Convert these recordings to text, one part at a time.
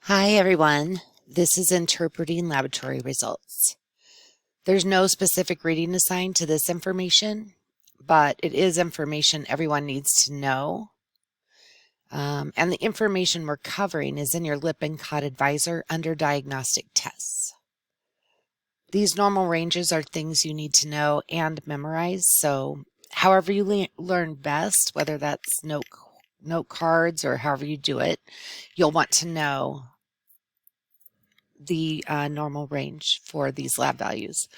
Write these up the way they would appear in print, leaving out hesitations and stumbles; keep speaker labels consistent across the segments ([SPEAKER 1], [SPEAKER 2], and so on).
[SPEAKER 1] Hi everyone, this is interpreting laboratory results. There's no specific reading assigned to this information, but it is information everyone needs to know. And the information we're covering is in your lip and cot advisor under diagnostic tests. These normal ranges are things you need to know and memorize, so however you learn best, whether that's note cards or however you do it, you'll want to know the normal range for these lab values.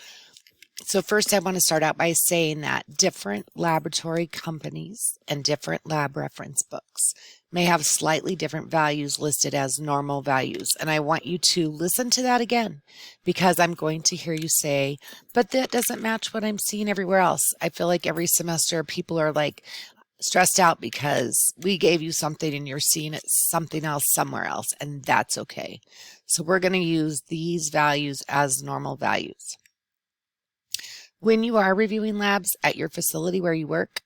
[SPEAKER 1] So first I want to start out by saying that different laboratory companies and different lab reference books may have slightly different values listed as normal values. And I want you to listen to that again, because I'm going to hear you say, but that doesn't match what I'm seeing everywhere else. I feel like every semester people are like stressed out because we gave you something and you're seeing it something else somewhere else, and that's okay. So we're going to use these values as normal values. When you are reviewing labs at your facility where you work,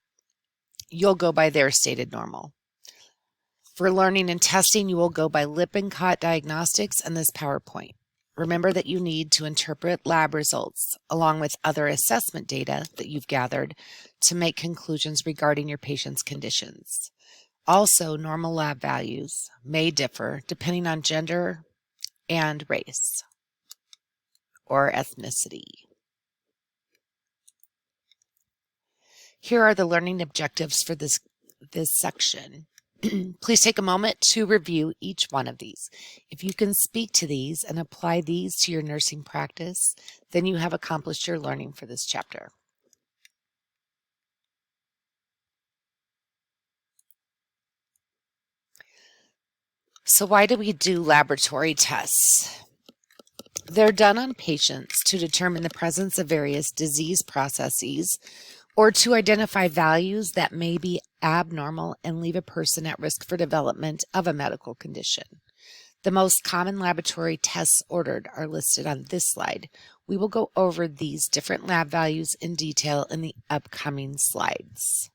[SPEAKER 1] you'll go by their stated normal. For learning and testing, you will go by lip and cot diagnostics and this PowerPoint. Remember that you need to interpret lab results along with other assessment data that you've gathered to make conclusions regarding your patient's conditions. Also, normal lab values may differ depending on gender and race or ethnicity. Here are the learning objectives for this section. Please take a moment to review each one of these. If you can speak to these and apply these to your nursing practice, then you have accomplished your learning for this chapter. So why do we do laboratory tests? They're done on patients to determine the presence of various disease processes or to identify values that may be abnormal and leave a person at risk for development of a medical condition. The most common laboratory tests ordered are listed on this slide. We will go over these different lab values in detail in the upcoming slides.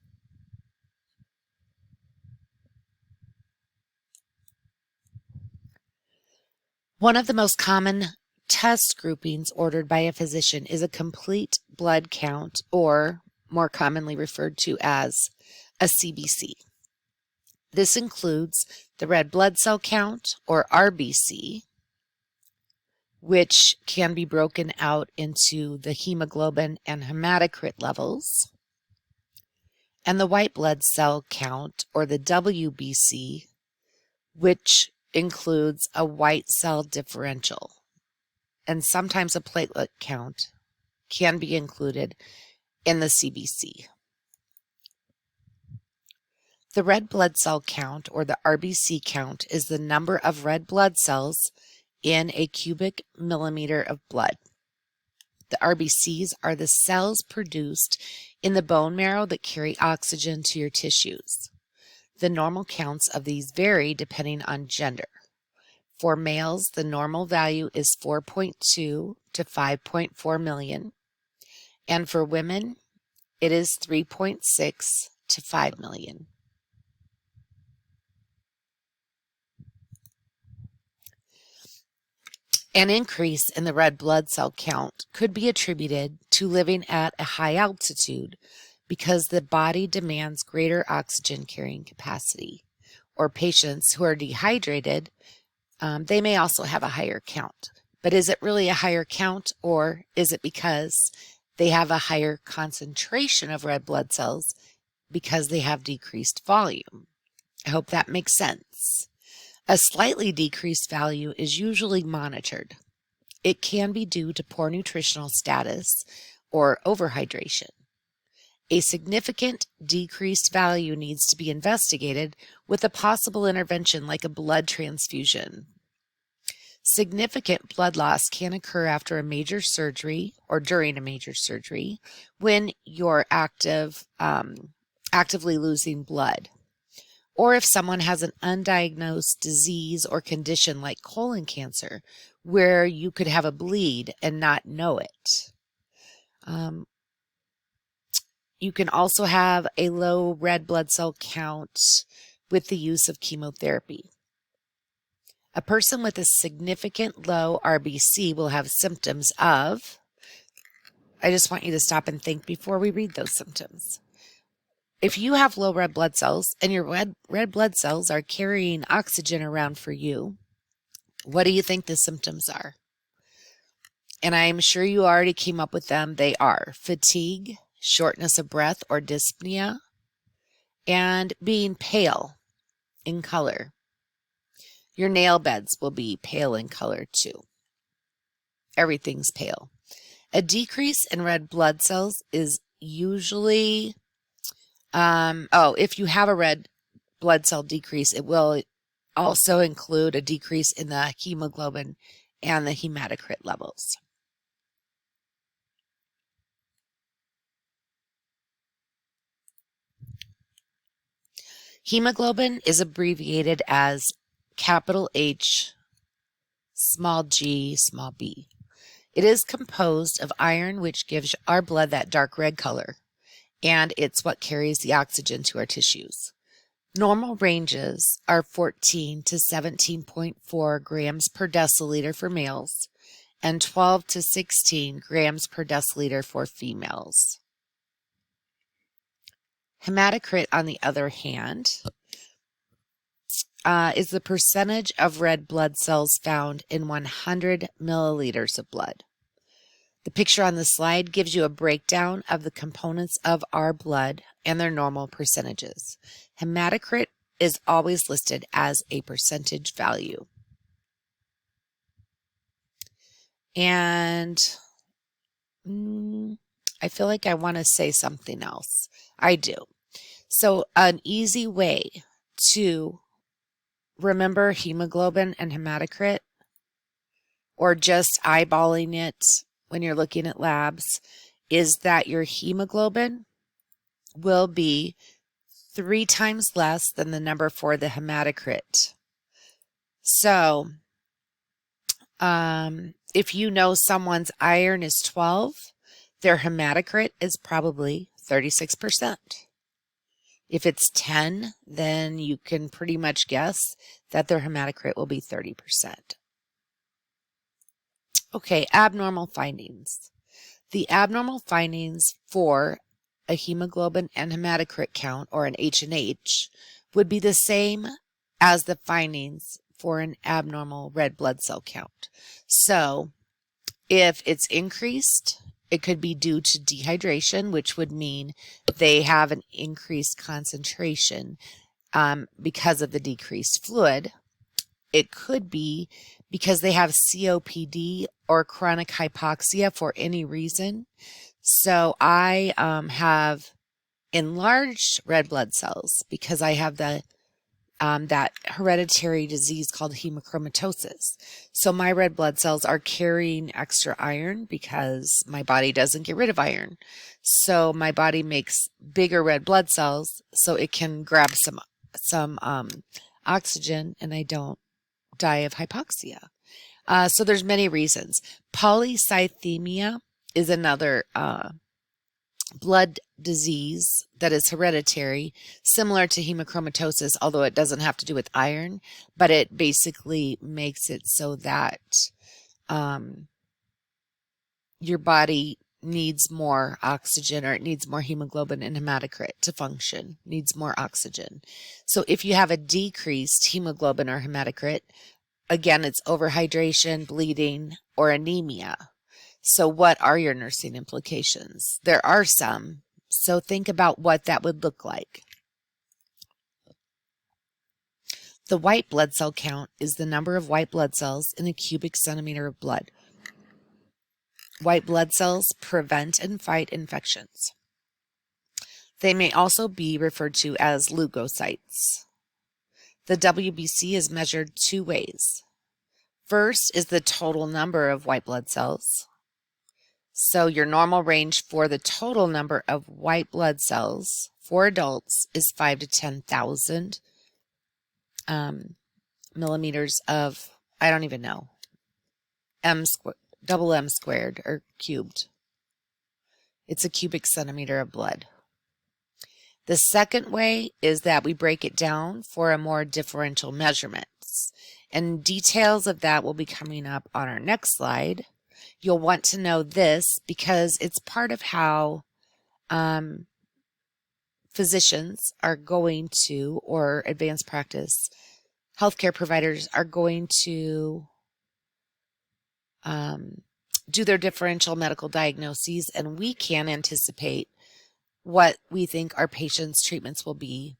[SPEAKER 1] One of the most common test groupings ordered by a physician is a complete blood count, or more commonly referred to as a CBC. This includes the red blood cell count, or RBC, which can be broken out into the hemoglobin and hematocrit levels, and the white blood cell count, or the WBC, which includes a white cell differential, and sometimes a platelet count can be included in the CBC. The red blood cell count, or the RBC count, is the number of red blood cells in a cubic millimeter of blood. The RBCs are the cells produced in the bone marrow that carry oxygen to your tissues. The normal counts of these vary depending on gender. For males, the normal value is 4.2 to 5.4 million, and for women, it is 3.6 to 5 million. An increase in the red blood cell count could be attributed to living at a high altitude because the body demands greater oxygen carrying capacity. Or patients who are dehydrated, they may also have a higher count. But is it really a higher count, or is it because they have a higher concentration of red blood cells because they have decreased volume? I hope that makes sense. A slightly decreased value is usually monitored. It can be due to poor nutritional status or overhydration. A significant decreased value needs to be investigated with a possible intervention like a blood transfusion. Significant blood loss can occur after a major surgery or during a major surgery when you're actively losing blood, or if someone has an undiagnosed disease or condition like colon cancer where you could have a bleed and not know it. You can also have a low red blood cell count with the use of chemotherapy. A person with a significant low RBC will have symptoms of, I just want you to stop and think before we read those symptoms. If you have low red blood cells and your red blood cells are carrying oxygen around for you, what do you think the symptoms are? And I'm sure you already came up with them. They are fatigue, shortness of breath or dyspnea, and being pale in color. Your nail beds will be pale in color too. Everything's pale. A decrease in red blood cells is usually, if you have a red blood cell decrease, it will also include a decrease in the hemoglobin and the hematocrit levels. Hemoglobin is abbreviated as capital H, small g, small b. It is composed of iron, which gives our blood that dark red color, and it's what carries the oxygen to our tissues. Normal ranges are 14 to 17.4 grams per deciliter for males and 12 to 16 grams per deciliter for females. Hematocrit, on the other hand, is the percentage of red blood cells found in 100 milliliters of blood. The picture on the slide gives you a breakdown of the components of our blood and their normal percentages. Hematocrit is always listed as a percentage value. And I feel like I want to say something else. I do. So an easy way to remember hemoglobin and hematocrit, or just eyeballing it when you're looking at labs, is that your hemoglobin will be 3 times less than the number for the hematocrit. So if you know someone's iron is 12, their hematocrit is probably 36%. If it's 10, then you can pretty much guess that their hematocrit will be 30%. Okay, abnormal findings. The abnormal findings for a hemoglobin and hematocrit count, or an H&H, would be the same as the findings for an abnormal red blood cell count. So if it's increased, it could be due to dehydration, which would mean they have an increased concentration because of the decreased fluid. It could be because they have COPD or chronic hypoxia for any reason. So I have enlarged red blood cells because I have the that hereditary disease called hemochromatosis. So my red blood cells are carrying extra iron because my body doesn't get rid of iron. So my body makes bigger red blood cells so it can grab some oxygen, and I don't die of hypoxia. So there's many reasons. Polycythemia is another blood disease that is hereditary, similar to hemochromatosis, although it doesn't have to do with iron, but it basically makes it so that your body needs more oxygen, or it needs more hemoglobin and hematocrit to function, needs more oxygen. So if you have a decreased hemoglobin or hematocrit, again, it's overhydration, bleeding, or anemia. So what are your nursing implications? There are some. So think about what that would look like. The white blood cell count is the number of white blood cells in a cubic centimeter of blood. White blood cells prevent and fight infections. They may also be referred to as leukocytes. The WBC is measured 2 ways. First is the total number of white blood cells. So your normal range for the total number of white blood cells for adults is 5 to 10,000 millimeters of, I don't even know, double M squared or cubed. It's a cubic centimeter of blood. The second way is that we break it down for a more differential measurements. And details of that will be coming up on our next slide. You'll want to know this because it's part of how physicians are going to, or advanced practice healthcare providers are going to do their differential medical diagnoses, and we can anticipate what we think our patients' treatments will be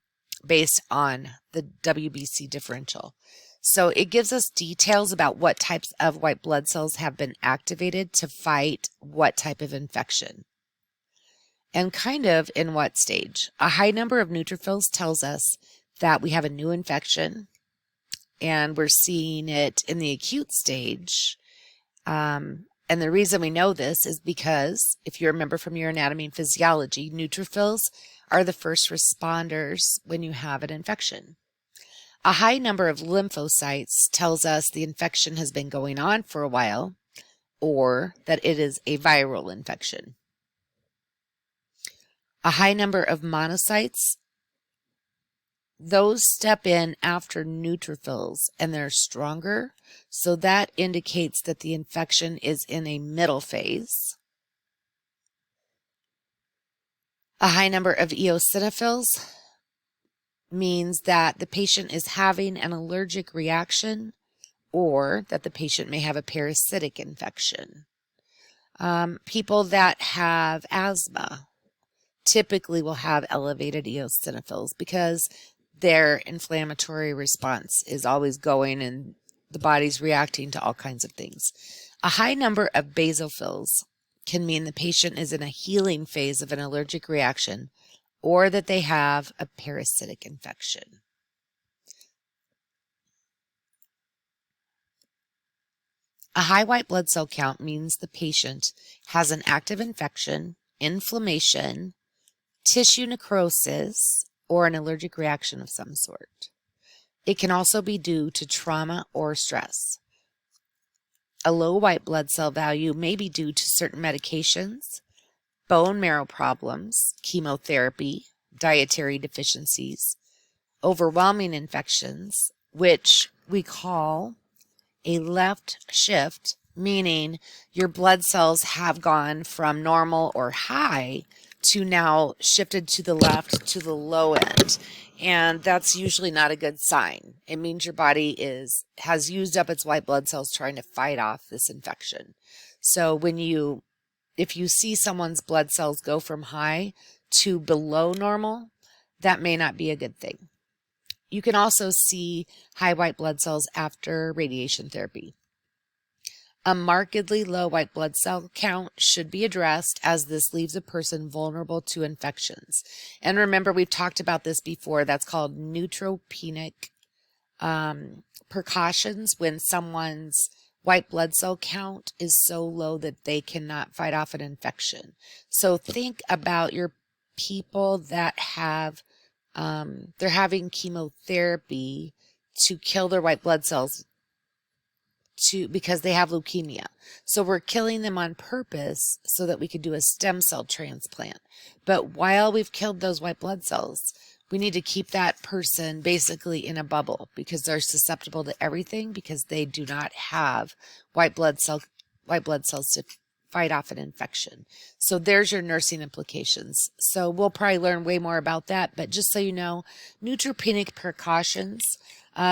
[SPEAKER 1] based on the WBC differential. So it gives us details about what types of white blood cells have been activated to fight what type of infection and kind of in what stage. A high number of neutrophils tells us that we have a new infection, and we're seeing it in the acute stage. And the reason we know this is because, if you remember from your anatomy and physiology, neutrophils are the first responders when you have an infection. A high number of lymphocytes tells us the infection has been going on for a while, or that it is a viral infection. A high number of monocytes, those step in after neutrophils and they're stronger, so that indicates that the infection is in a middle phase. A high number of eosinophils means that the patient is having an allergic reaction or that the patient may have a parasitic infection. People that have asthma typically will have elevated eosinophils because their inflammatory response is always going and the body's reacting to all kinds of things. A high number of basophils can mean the patient is in a healing phase of an allergic reaction or that they have a parasitic infection. A high white blood cell count means the patient has an active infection, inflammation, tissue necrosis, or an allergic reaction of some sort. It can also be due to trauma or stress. A low white blood cell value may be due to certain medications, bone marrow problems, chemotherapy, dietary deficiencies, overwhelming infections, which we call a left shift, meaning your blood cells have gone from normal or high to now shifted to the left to the low end. And that's usually not a good sign. It means your body has used up its white blood cells trying to fight off this infection. So if you see someone's blood cells go from high to below normal, that may not be a good thing. You can also see high white blood cells after radiation therapy. A markedly low white blood cell count should be addressed, as this leaves a person vulnerable to infections. And remember, we've talked about this before. That's called neutropenic precautions, when someone's white blood cell count is so low that they cannot fight off an infection. So think about your people that have, they're having chemotherapy to kill their white blood cells because they have leukemia. So we're killing them on purpose so that we could do a stem cell transplant. But while we've killed those white blood cells, we need to keep that person basically in a bubble because they're susceptible to everything because they do not have white blood cells to fight off an infection. So there's your nursing implications. So we'll probably learn way more about that, but just so you know, neutropenic precautions,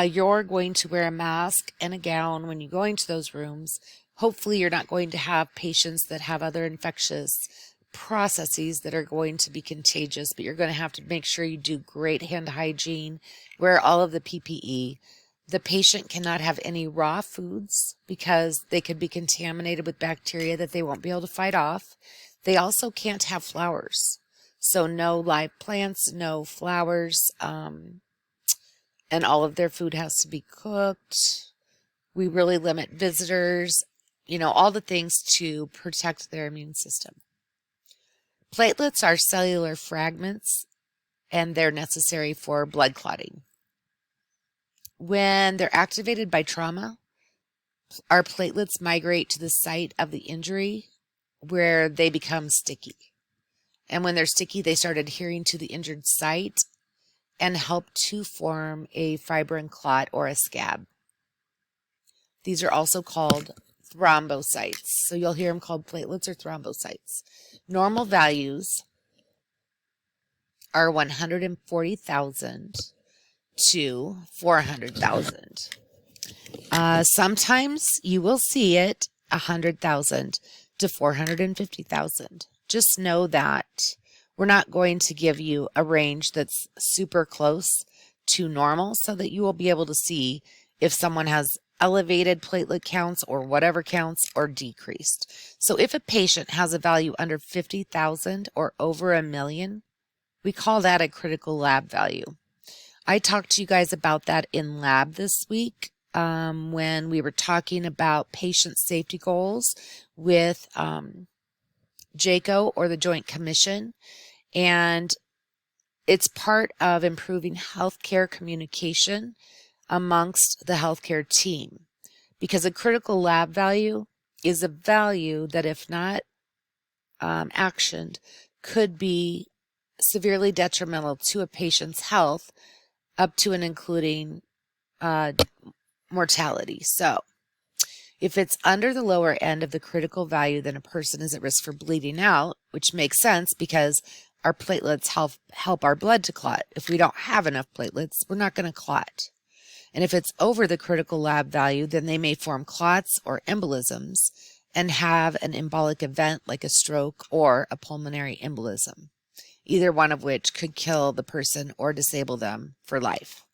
[SPEAKER 1] you're going to wear a mask and a gown when you go into those rooms. Hopefully you're not going to have patients that have other infectious processes that are going to be contagious, but you're going to have to make sure you do great hand hygiene, wear all of the PPE. The patient cannot have any raw foods because they could be contaminated with bacteria that they won't be able to fight off. They also can't have flowers. So no live plants, no flowers, and all of their food has to be cooked. We really limit visitors, all the things to protect their immune system. Platelets are cellular fragments, and they're necessary for blood clotting. When they're activated by trauma, our platelets migrate to the site of the injury where they become sticky. And when they're sticky, they start adhering to the injured site and help to form a fibrin clot or a scab. These are also called thrombocytes. So you'll hear them called platelets or thrombocytes. Normal values are 140,000 to 400,000. Sometimes you will see it 100,000 to 450,000. Just know that we're not going to give you a range that's super close to normal so that you will be able to see if someone has elevated platelet counts or whatever counts or decreased. So if a patient has a value under 50,000 or over 1,000,000, we call that a critical lab value. I talked to you guys about that in lab this week when we were talking about patient safety goals with JACO or the Joint Commission. And it's part of improving healthcare communication amongst the healthcare team, because a critical lab value is a value that, if not actioned, could be severely detrimental to a patient's health, up to and including mortality. So if it's under the lower end of the critical value, then a person is at risk for bleeding out, which makes sense because our platelets help our blood to clot. If we don't have enough platelets, we're not going to clot. And if it's over the critical lab value, then they may form clots or embolisms and have an embolic event like a stroke or a pulmonary embolism, either one of which could kill the person or disable them for life.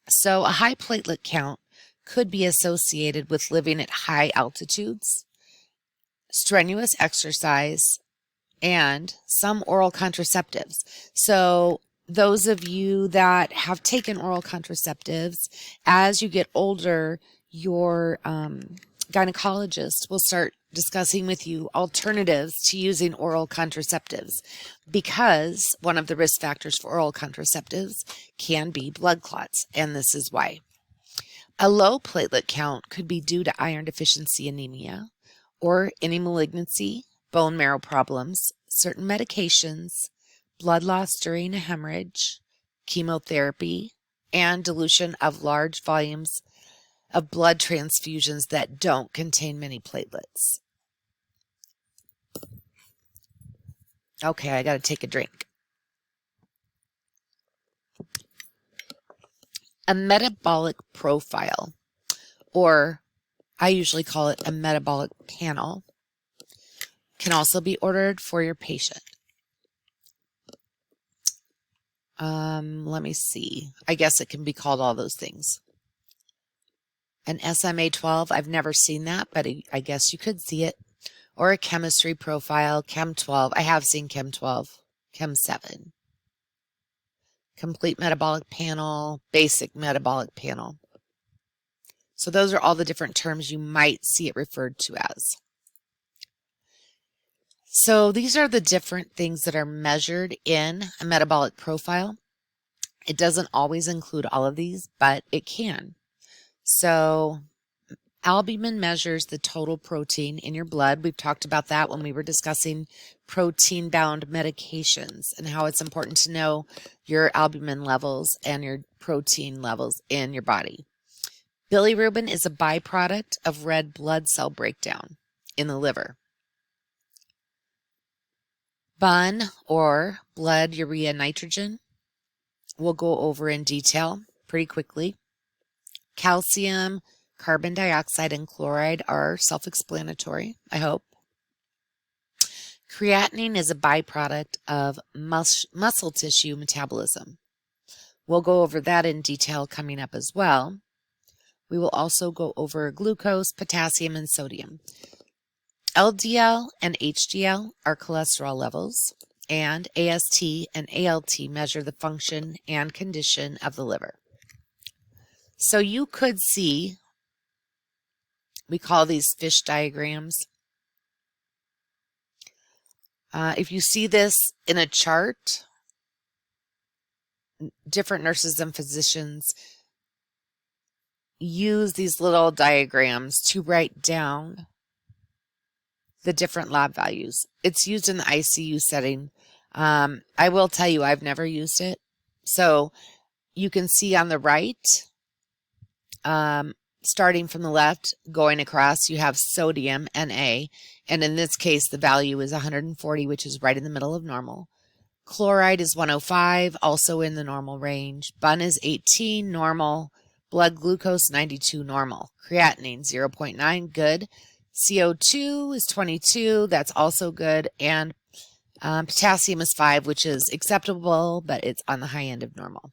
[SPEAKER 1] So a high platelet count could be associated with living at high altitudes, strenuous exercise, and some oral contraceptives. So those of you that have taken oral contraceptives, as you get older, your gynecologist will start discussing with you alternatives to using oral contraceptives, because one of the risk factors for oral contraceptives can be blood clots, and this is why. A low platelet count could be due to iron deficiency anemia or any malignancy, bone marrow problems, certain medications, blood loss during a hemorrhage, chemotherapy, and dilution of large volumes of blood transfusions that don't contain many platelets. Okay, I got to take a drink. A metabolic profile, or I usually call it a metabolic panel, can also be ordered for your patient. Let me see. I guess it can be called all those things. An SMA-12, I've never seen that, but I guess you could see it. Or a chemistry profile, Chem 12. I have seen Chem 12, Chem 7. Complete metabolic panel, basic metabolic panel. So those are all the different terms you might see it referred to as. So these are the different things that are measured in a metabolic profile. It doesn't always include all of these, but it can. So albumin measures the total protein in your blood. We've talked about that when we were discussing protein-bound medications and how it's important to know your albumin levels and your protein levels in your body. Bilirubin is a byproduct of red blood cell breakdown in the liver. BUN, or blood urea nitrogen, we'll go over in detail pretty quickly. Calcium, carbon dioxide, and chloride are self-explanatory, I hope. Creatinine is a byproduct of muscle tissue metabolism. We'll go over that in detail coming up as well. We will also go over glucose, potassium, and sodium. LDL and HDL are cholesterol levels, and AST and ALT measure the function and condition of the liver. So you could see, we call these fish diagrams. If you see this in a chart, different nurses and physicians use these little diagrams to write down the different lab values. It's used in the ICU setting. I will tell you, I've never used it. So you can see on the right, starting from the left, going across, you have sodium, Na, and in this case, the value is 140, which is right in the middle of normal. Chloride is 105, also in the normal range. Bun is 18, normal. Blood glucose, 92, normal. Creatinine, 0.9, good. CO2 is 22, that's also good. And potassium is 5, which is acceptable, but it's on the high end of normal.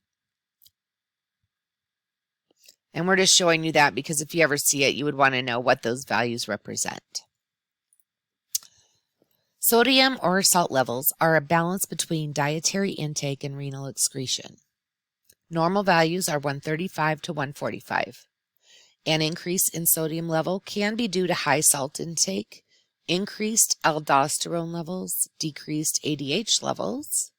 [SPEAKER 1] And we're just showing you that because if you ever see it, you would want to know what those values represent. Sodium or salt levels are a balance between dietary intake and renal excretion. Normal values are 135 to 145. An increase in sodium level can be due to high salt intake, increased aldosterone levels, decreased ADH levels,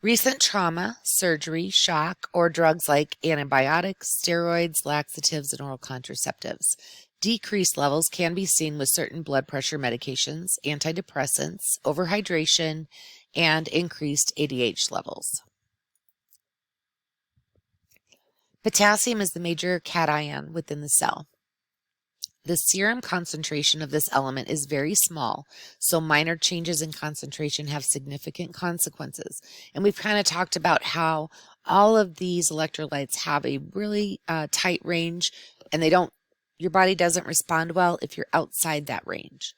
[SPEAKER 1] recent trauma, surgery, shock, or drugs like antibiotics, steroids, laxatives, and oral contraceptives. Decreased levels can be seen with certain blood pressure medications, antidepressants, overhydration, and increased ADH levels. Potassium is the major cation within the cell. The serum concentration of this element is very small, so minor changes in concentration have significant consequences. And we've kind of talked about how all of these electrolytes have a really tight range, and your body doesn't respond well if you're outside that range.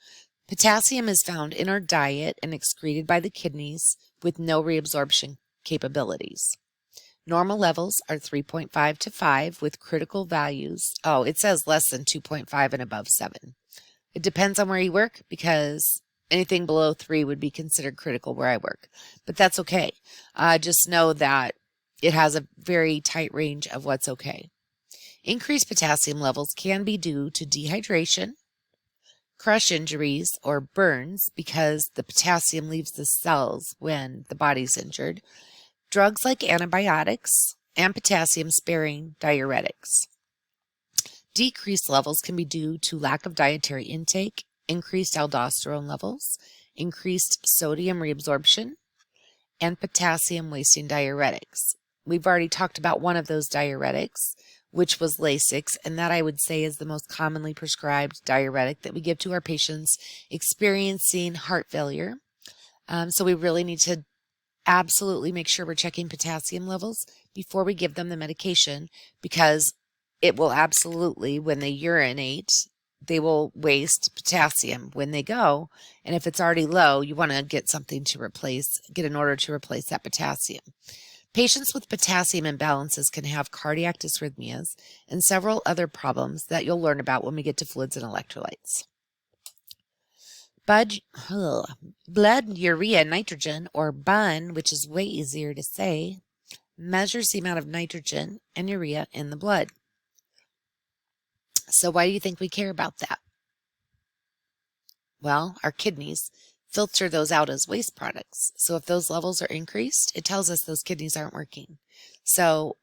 [SPEAKER 1] Potassium is found in our diet and excreted by the kidneys with no reabsorption capabilities. Normal levels are 3.5 to 5 with critical values. Oh, it says less than 2.5 and above 7. It depends on where you work because anything below 3 would be considered critical where I work. But that's okay. Just know that it has a very tight range of what's okay. Increased potassium levels can be due to dehydration, crush injuries, or burns because the potassium leaves the cells when the body's injured. Drugs like antibiotics and potassium-sparing diuretics. Decreased levels can be due to lack of dietary intake, increased aldosterone levels, increased sodium reabsorption, and potassium-wasting diuretics. We've already talked about one of those diuretics, which was Lasix, and that I would say is the most commonly prescribed diuretic that we give to our patients experiencing heart failure. So we really need to absolutely make sure we're checking potassium levels before we give them the medication because it will absolutely, when they urinate, they will waste potassium when they go. And if it's already low, you want to get something to get in order to replace that potassium. Patients with potassium imbalances can have cardiac dysrhythmias and several other problems that you'll learn about when we get to fluids and electrolytes. Blood urea nitrogen, or BUN, which is way easier to say, measures the amount of nitrogen and urea in the blood. So why do you think we care about that? Well, our kidneys filter those out as waste products. So if those levels are increased, it tells us those kidneys aren't working. So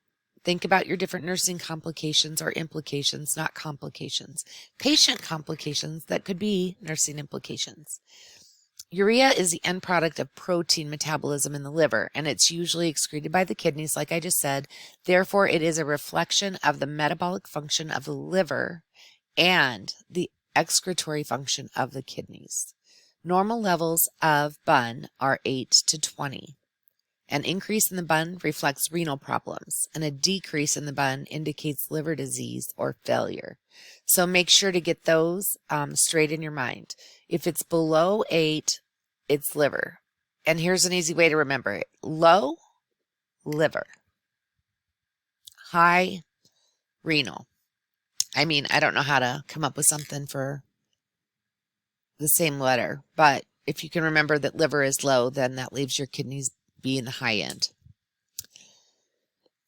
[SPEAKER 1] think about your different nursing complications or implications, not complications. Patient complications that could be nursing implications. Urea is the end product of protein metabolism in the liver, and it's usually excreted by the kidneys, like I just said. Therefore, it is a reflection of the metabolic function of the liver and the excretory function of the kidneys. Normal levels of BUN are 8 to 20. An increase in the BUN reflects renal problems, and a decrease in the BUN indicates liver disease or failure. So make sure to get those straight in your mind. If it's below 8, it's liver. And here's an easy way to remember it. Low, liver. High, renal. I mean, I don't know how to come up with something for the same letter, but if you can remember that liver is low, then that leaves your kidneys be in the high end.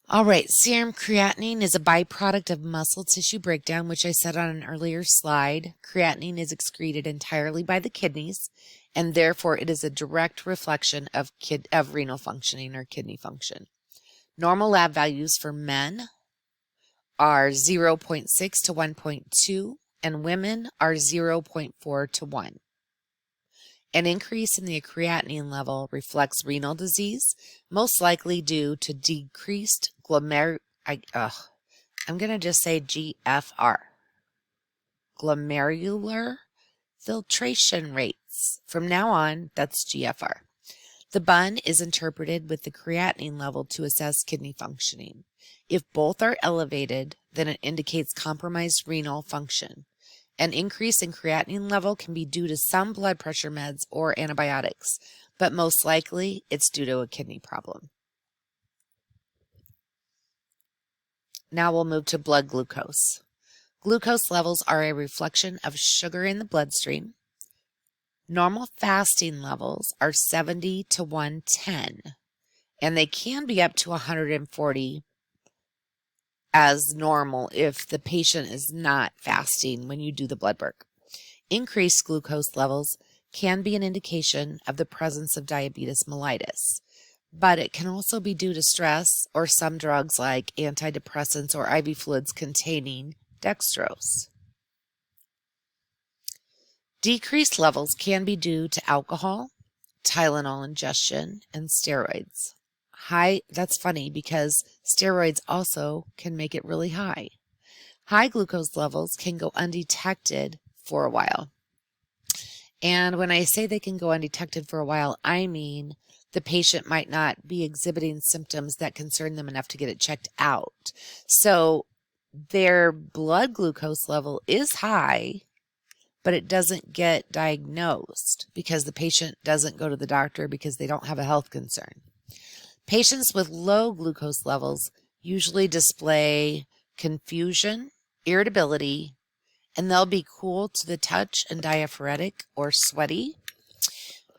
[SPEAKER 1] All right, serum creatinine is a byproduct of muscle tissue breakdown, which I said on an earlier slide. Creatinine is excreted entirely by the kidneys, and therefore it is a direct reflection of renal functioning or kidney function. Normal lab values for men are 0.6 to 1.2, and women are 0.4 to 1. An increase in the creatinine level reflects renal disease, most likely due to decreased I'm going to just say GFR, glomerular filtration rates. From now on, that's GFR. The bun is interpreted with the creatinine level to assess kidney functioning. If both are elevated, then it indicates compromised renal function. An increase in creatinine level can be due to some blood pressure meds or antibiotics, but most likely it's due to a kidney problem. Now we'll move to blood glucose. Glucose levels are a reflection of sugar in the bloodstream. Normal fasting levels are 70 to 110, and they can be up to 140 as normal if the patient is not fasting when you do the blood work. Increased glucose levels can be an indication of the presence of diabetes mellitus, but it can also be due to stress or some drugs like antidepressants or IV fluids containing dextrose. Decreased levels can be due to alcohol, Tylenol ingestion, and steroids. That's funny because steroids also can make it really high. High glucose levels can go undetected for a while. And when I say they can go undetected for a while, I mean the patient might not be exhibiting symptoms that concern them enough to get it checked out. So their blood glucose level is high, but it doesn't get diagnosed because the patient doesn't go to the doctor because they don't have a health concern. Patients with low glucose levels usually display confusion, irritability, and they'll be cool to the touch and diaphoretic or sweaty.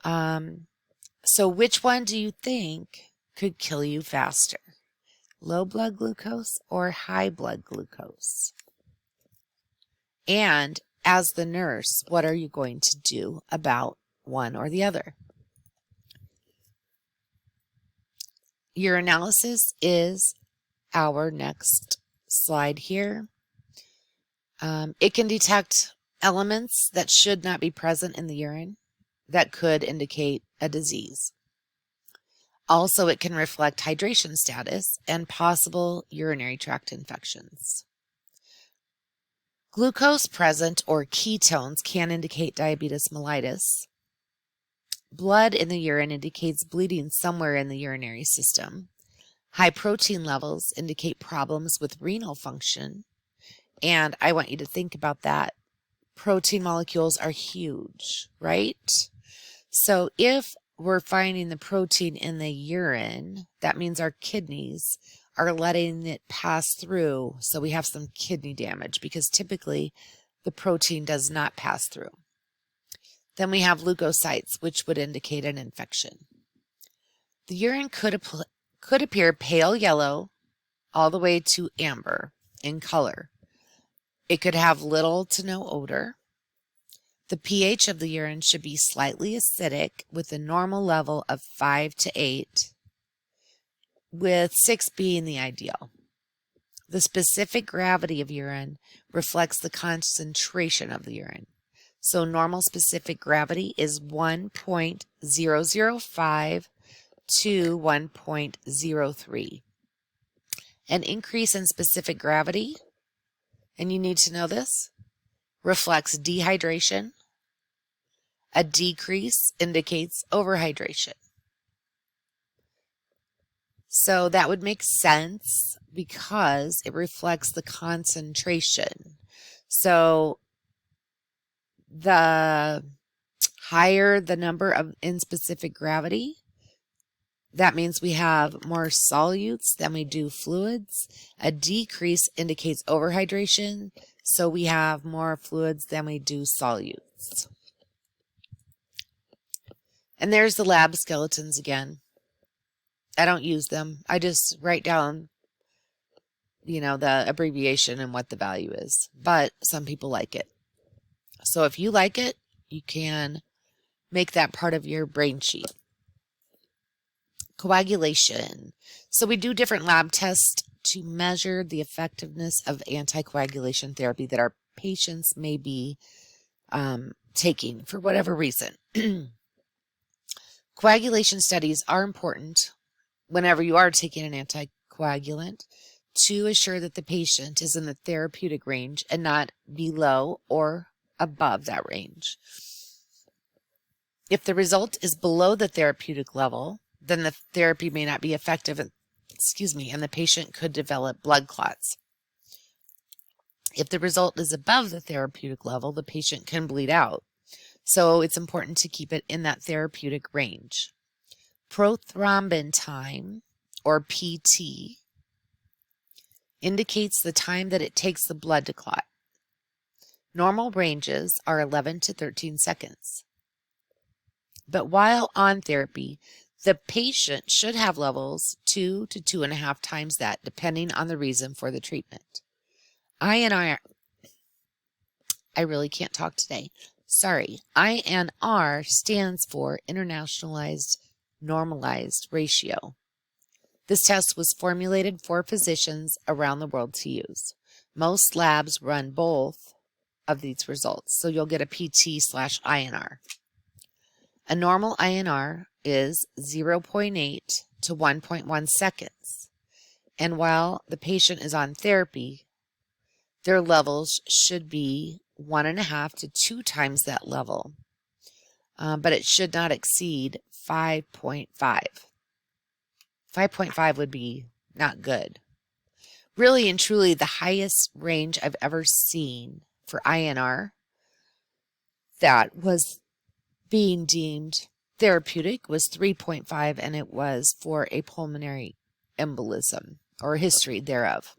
[SPEAKER 1] So which one do you think could kill you faster? Low blood glucose or high blood glucose? And as the nurse, what are you going to do about one or the other? Urinalysis is our next slide here. It can detect elements that should not be present in the urine that could indicate a disease. Also, it can reflect hydration status and possible urinary tract infections. Glucose present or ketones can indicate diabetes mellitus. Blood in the urine indicates bleeding somewhere in the urinary system. High protein levels indicate problems with renal function. And I want you to think about that. Protein molecules are huge, right? So if we're finding the protein in the urine, that means our kidneys are letting it pass through. So we have some kidney damage because typically the protein does not pass through. Then we have leukocytes, which would indicate an infection. The urine could appear pale yellow all the way to amber in color. It could have little to no odor. The pH of the urine should be slightly acidic with a normal level of 5 to 8, with 6 being the ideal. The specific gravity of urine reflects the concentration of the urine. So normal specific gravity is 1.005 to 1.03. An increase in specific gravity, and you need to know this, reflects dehydration. A decrease indicates overhydration. So that would make sense because it reflects the concentration. So the higher the number of in specific gravity, that means we have more solutes than we do fluids. A decrease indicates overhydration, so we have more fluids than we do solutes. And there's the lab skeletons again. I don't use them. I just write down, the abbreviation and what the value is. But some people like it. So if you like it, you can make that part of your brain sheet. Coagulation. So we do different lab tests to measure the effectiveness of anticoagulation therapy that our patients may be taking for whatever reason. Coagulation studies are important whenever you are taking an anticoagulant to assure that the patient is in the therapeutic range and not below or above that range. If the result is below the therapeutic level, then the therapy may not be effective, and the patient could develop blood clots. If the result is above the therapeutic level, the patient can bleed out. So it's important to keep it in that therapeutic range. Prothrombin time, or PT, indicates the time that it takes the blood to clot. Normal ranges are 11 to 13 seconds. But while on therapy, the patient should have levels 2 to 2.5 times that, depending on the reason for the treatment. INR, I really can't talk today. Sorry. INR stands for Internationalized Normalized Ratio. This test was formulated for physicians around the world to use. Most labs run both of these results, so you'll get a PT/INR. A normal INR is 0.8 to 1.1 seconds, and while the patient is on therapy, their levels should be 1.5 to 2 times that level, but it should not exceed 5.5. 5.5 would be not good. Really and truly, the highest range I've ever seen for INR that was being deemed therapeutic was 3.5, and it was for a pulmonary embolism or history thereof.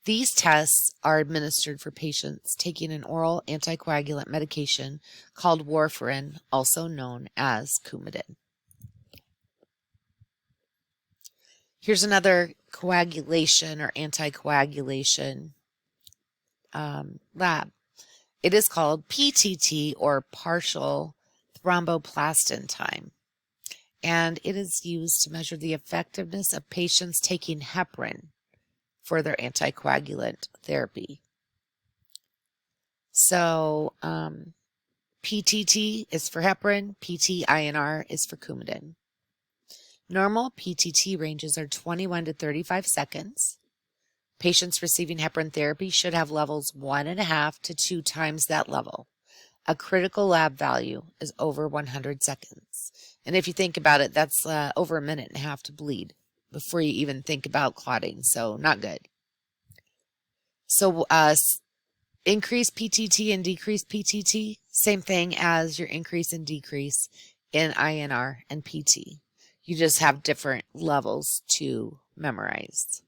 [SPEAKER 1] These tests are administered for patients taking an oral anticoagulant medication called warfarin, also known as Coumadin. Here's another coagulation or anticoagulation lab. It is called PTT, or partial thromboplastin time, and it is used to measure the effectiveness of patients taking heparin for their anticoagulant therapy. So PTT is for heparin, PT/INR is for Coumadin. Normal PTT ranges are 21 to 35 seconds. Patients receiving heparin therapy should have levels 1.5 to 2 times that level. A critical lab value is over 100 seconds. And if you think about it, that's over 1.5 minutes to bleed before you even think about clotting. So not good. So increase PTT and decrease PTT, same thing as your increase and decrease in INR and PT. You just have different levels to memorize.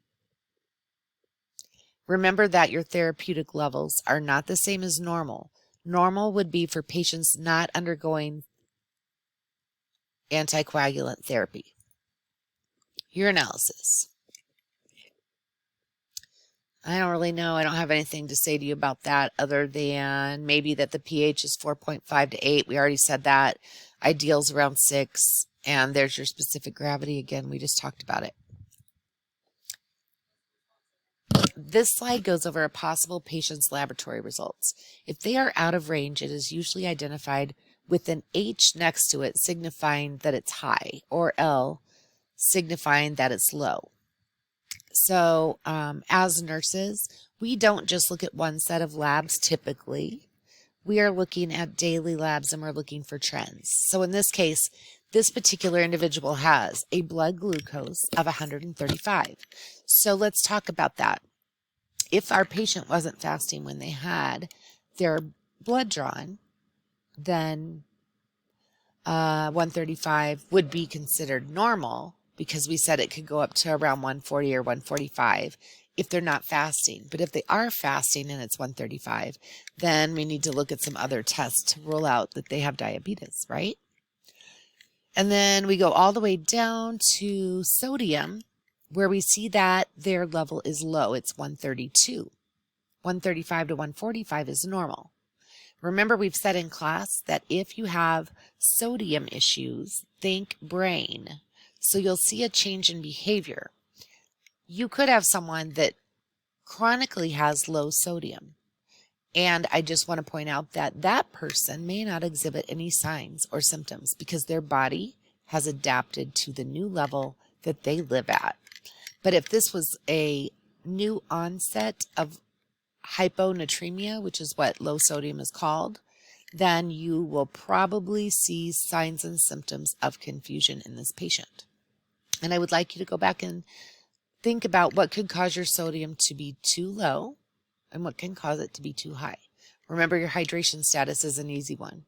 [SPEAKER 1] Remember that your therapeutic levels are not the same as normal. Normal would be for patients not undergoing anticoagulant therapy. Urinalysis. I don't really know. I don't have anything to say to you about that other than maybe that the pH is 4.5 to 8. We already said that. Ideal's around 6. And there's your specific gravity again. We just talked about it. This slide goes over a possible patient's laboratory results. If they are out of range, it is usually identified with an H next to it, signifying that it's high, or L, signifying that it's low. So as nurses, we don't just look at one set of labs typically. We are looking at daily labs, and we're looking for trends. So in this case, this particular individual has a blood glucose of 135. So let's talk about that. If our patient wasn't fasting when they had their blood drawn, then 135 would be considered normal, because we said it could go up to around 140 or 145 if they're not fasting. But if they are fasting and it's 135, then we need to look at some other tests to rule out that they have diabetes, right? And then we go all the way down to sodium, where we see that their level is low. It's 132. 135 to 145 is normal. Remember, we've said in class that if you have sodium issues, think brain. So you'll see a change in behavior. You could have someone that chronically has low sodium, And I just want to point out that that person may not exhibit any signs or symptoms because their body has adapted to the new level that they live at. But if this was a new onset of hyponatremia, which is what low sodium is called, then you will probably see signs and symptoms of confusion in this patient. And I would like you to go back and think about what could cause your sodium to be too low and what can cause it to be too high. Remember, your hydration status is an easy one.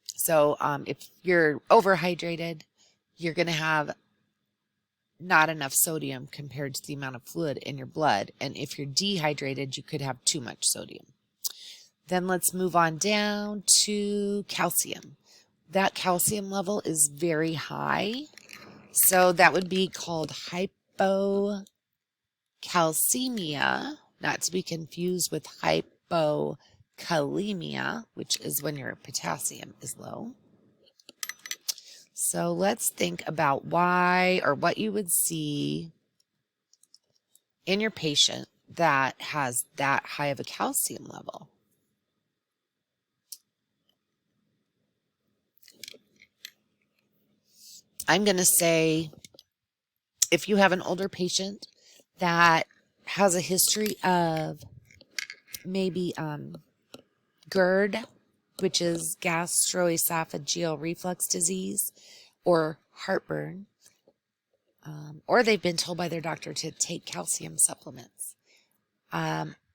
[SPEAKER 1] So if you're overhydrated, you're going to have not enough sodium compared to the amount of fluid in your blood. And if you're dehydrated, you could have too much sodium. Then let's move on down to calcium. That calcium level is very high. So that would be called hypocalcemia, not to be confused with hypokalemia, which is when your potassium is low. So let's think about why or what you would see in your patient that has that high of a calcium level. I'm going to say if you have an older patient that has a history of maybe GERD, which is gastroesophageal reflux disease, or heartburn, or they've been told by their doctor to take calcium supplements.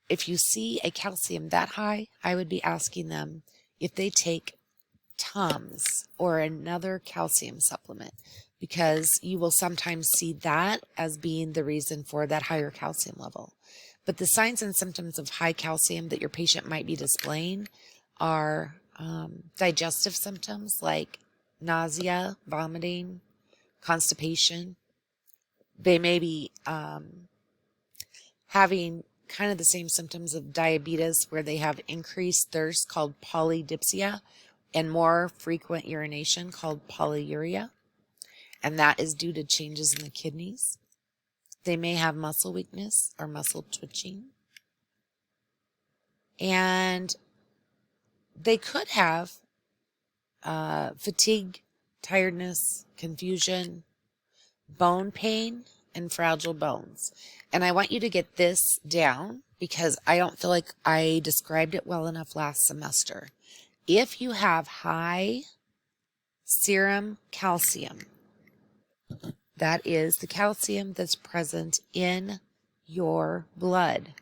[SPEAKER 1] If you see a calcium that high, I would be asking them if they take Tums or another calcium supplement, because you will sometimes see that as being the reason for that higher calcium level. But the signs and symptoms of high calcium that your patient might be displaying are digestive symptoms like nausea, vomiting, constipation. They may be having kind of the same symptoms of diabetes, where they have increased thirst called polydipsia and more frequent urination called polyuria, and that is due to changes in the kidneys. They may have muscle weakness or muscle twitching, and they could have fatigue, tiredness, confusion, bone pain, and fragile bones. And I want you to get this down because I don't feel like I described it well enough last semester. If you have high serum calcium, that is the calcium that's present in your blood.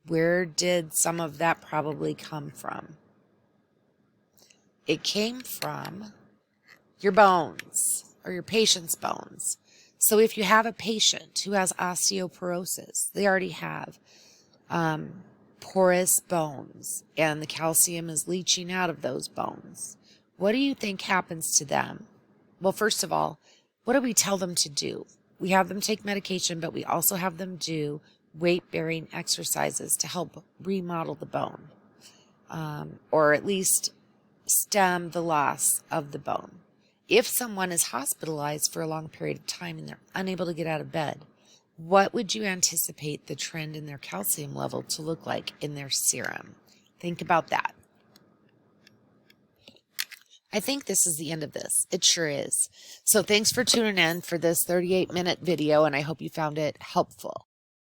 [SPEAKER 1] Where did some of that probably come from? It came from your bones or your patient's bones. So if you have a patient who has osteoporosis, they already have porous bones, and the calcium is leaching out of those bones. What do you think happens to them? Well, first of all, what do we tell them to do? We have them take medication, but we also have them do weight-bearing exercises to help remodel the bone, or at least stem the loss of the bone. If someone is hospitalized for a long period of time and they're unable to get out of bed, what would you anticipate the trend in their calcium level to look like in their serum? Think about that. I think this is the end of this. It sure is. So thanks for tuning in for this 38-minute video, and I hope you found it helpful.